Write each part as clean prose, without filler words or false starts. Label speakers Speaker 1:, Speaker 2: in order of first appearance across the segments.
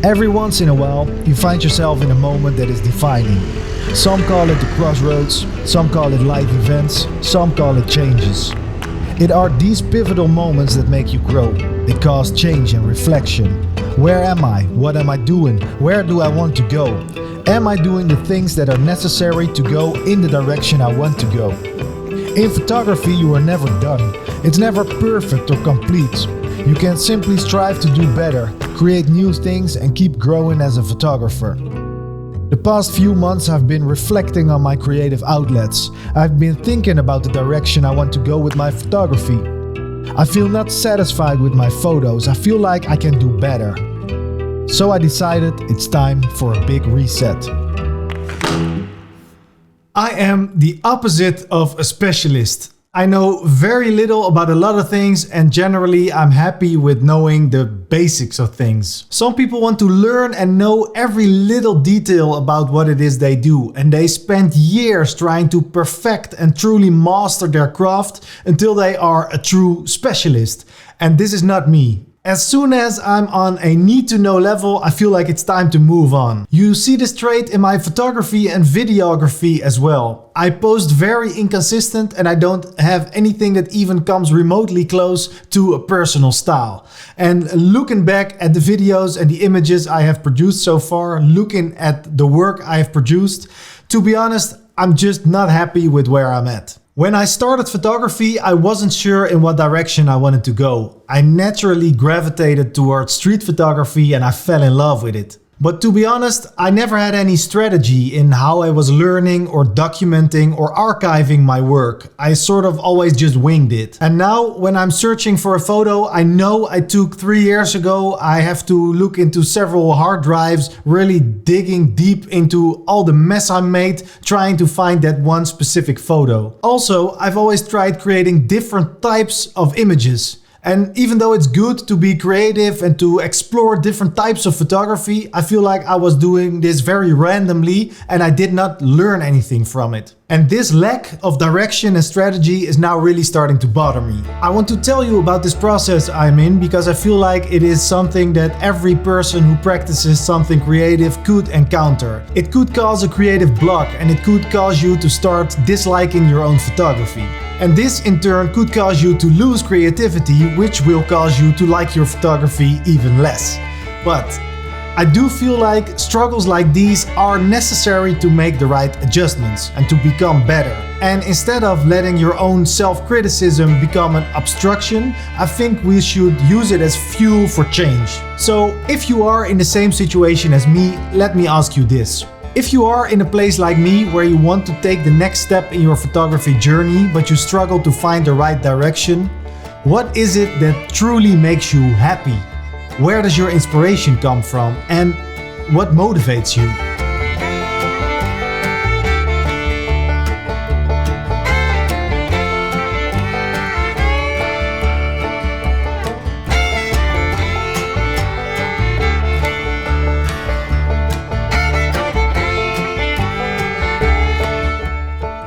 Speaker 1: Every once in a while, you find yourself in a moment that is defining. Some call it the crossroads, some call it life events, some call it changes. It are these pivotal moments that make you grow. They cause change and reflection. Where am I? What am I doing? Where do I want to go? Am I doing the things that are necessary to go in the direction I want to go? In photography, you are never done. It's never perfect or complete. You can simply strive to do better, create new things and keep growing as a photographer. The past few months I've been reflecting on my creative outlets. I've been thinking about the direction I want to go with my photography. I feel not satisfied with my photos. I feel like I can do better. So I decided it's time for a big reset.
Speaker 2: I am the opposite of a specialist. I know very little about a lot of things, and generally I'm happy with knowing the basics of things. Some people want to learn and know every little detail about what it is they do, and they spend years trying to perfect and truly master their craft until they are a true specialist. And this is not me. As soon as I'm on a need-to-know level, I feel like it's time to move on. You see this trait in my photography and videography as well. I post very inconsistent and I don't have anything that even comes remotely close to a personal style. And looking back at the videos and the images I have produced so far, looking at the work I have produced, to be honest, I'm just not happy with where I'm at. When I started photography, I wasn't sure in what direction I wanted to go. I naturally gravitated towards street photography and I fell in love with it. But to be honest, I never had any strategy in how I was learning or documenting or archiving my work. I sort of always just winged it. And now when I'm searching for a photo I know I took 3 years ago, I have to look into several hard drives, really digging deep into all the mess I made trying to find that one specific photo. Also, I've always tried creating different types of images. And even though it's good to be creative and to explore different types of photography, I feel like I was doing this very randomly and I did not learn anything from it. And this lack of direction and strategy is now really starting to bother me. I want to tell you about this process I'm in because I feel like it is something that every person who practices something creative could encounter. It could cause a creative block and it could cause you to start disliking your own photography. And this in turn could cause you to lose creativity, which will cause you to like your photography even less. But I do feel like struggles like these are necessary to make the right adjustments and to become better. And instead of letting your own self-criticism become an obstruction, I think we should use it as fuel for change. So if you are in the same situation as me, let me ask you this. If you are in a place like me where you want to take the next step in your photography journey but you struggle to find the right direction, what is it that truly makes you happy? Where does your inspiration come from and what motivates you?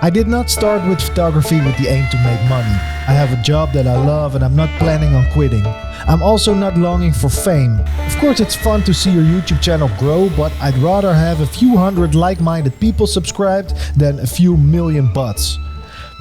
Speaker 1: I did not start with photography with the aim to make money. I have a job that I love and I'm not planning on quitting. I'm also not longing for fame. Of course it's fun to see your YouTube channel grow, but I'd rather have a few hundred like-minded people subscribed than a few million bots.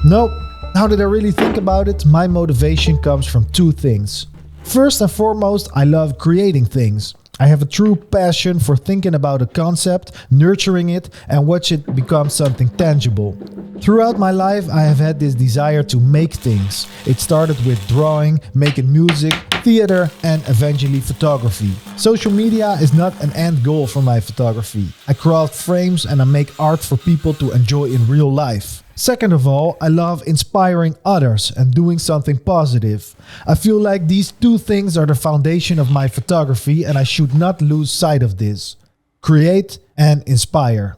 Speaker 1: No, now that I really think about it, my motivation comes from two things. First and foremost, I love creating things. I have a true passion for thinking about a concept, nurturing it, and watch it become something tangible. Throughout my life, I have had this desire to make things. It started with drawing, making music, theater, and eventually photography. Social media is not an end goal for my photography. I craft frames and I make art for people to enjoy in real life. Second of all, I love inspiring others and doing something positive. I feel like these two things are the foundation of my photography and I should not lose sight of this. Create and inspire.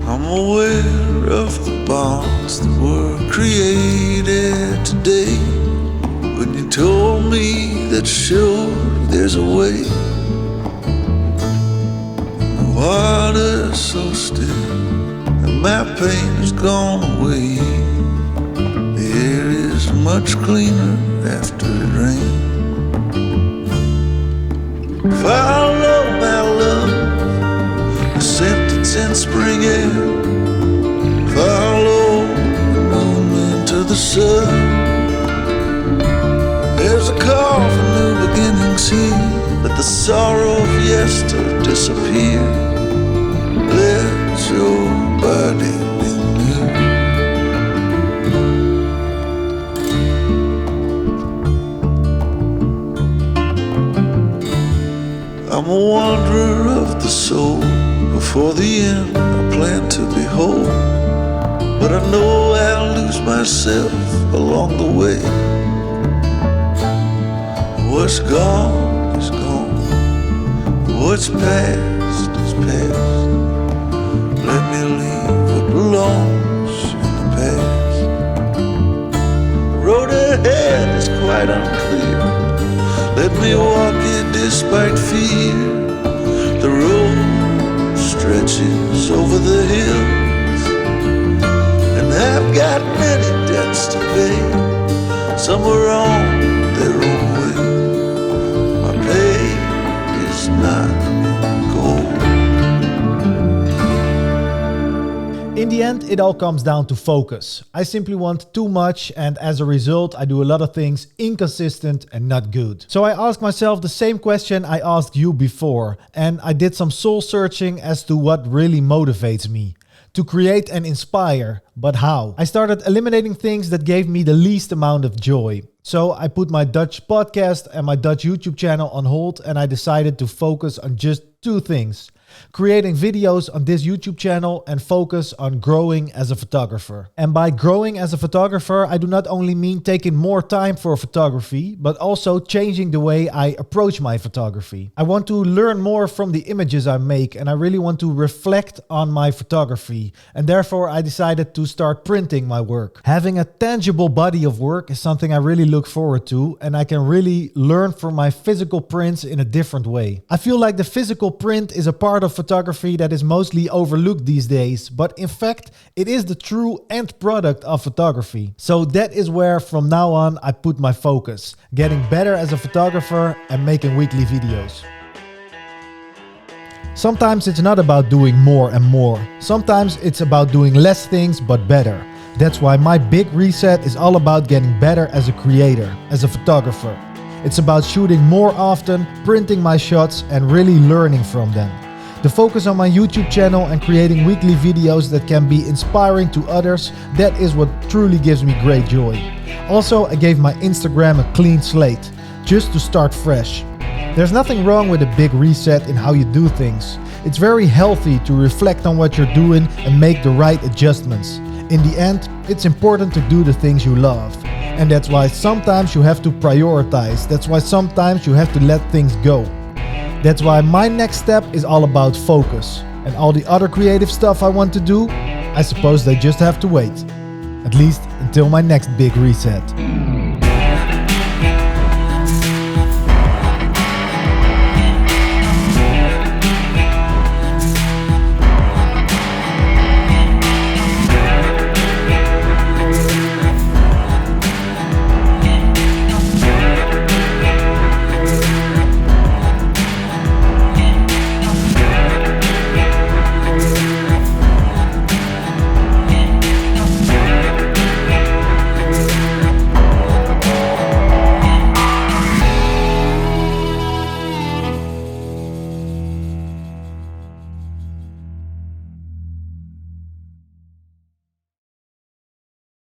Speaker 3: I'm aware of the bonds that were created today. When you told me that sure there's a way, my pain has gone away. The air is much cleaner after it rains. Follow my love, the scent that's in spring air. Follow the moon into the sun. There's a call for new beginnings here. Let the sorrow of yester disappear. Let your body be new. I'm a wanderer of the soul. Before the end I plan to behold, but I know I'll lose myself along the way. What's gone is gone. What's past is past. Let me leave what belongs in the past. Road ahead is quite unclear. Let me walk it despite fear. The road stretches over the hills, and I've got many debts to pay. Some are on their own way. My pay is not gold.
Speaker 1: In the end, it all comes down to focus. I simply want too much, and as a result, I do a lot of things inconsistent and not good. So I asked myself the same question I asked you before, and I did some soul searching as to what really motivates me. To create and inspire, but how? I started eliminating things that gave me the least amount of joy. So I put my Dutch podcast and my Dutch YouTube channel on hold, and I decided to focus on just two things: creating videos on this YouTube channel and focus on growing as a photographer. And by growing as a photographer, I do not only mean taking more time for photography, but also changing the way I approach my photography. I want to learn more from the images I make, and I really want to reflect on my photography. And therefore I decided to start printing my work. Having a tangible body of work is something I really look forward to, and I can really learn from my physical prints in a different way. I feel like the physical print is a part of photography that is mostly overlooked these days, but in fact it is the true end product of photography. So that is where from now on I put my focus: getting better as a photographer and making weekly videos. Sometimes it's not about doing more and more. Sometimes it's about doing less things but better. That's why my big reset is all about getting better as a creator, as a photographer. It's about shooting more often, printing my shots and really learning from them. The focus on my YouTube channel and creating weekly videos that can be inspiring to others, that is what truly gives me great joy. Also, I gave my Instagram a clean slate, just to start fresh. There's nothing wrong with a big reset in how you do things. It's very healthy to reflect on what you're doing and make the right adjustments. In the end, it's important to do the things you love. And that's why sometimes you have to prioritize. That's why sometimes you have to let things go. That's why my next step is all about focus. And all the other creative stuff I want to do, I suppose they just have to wait. At least until my next big reset.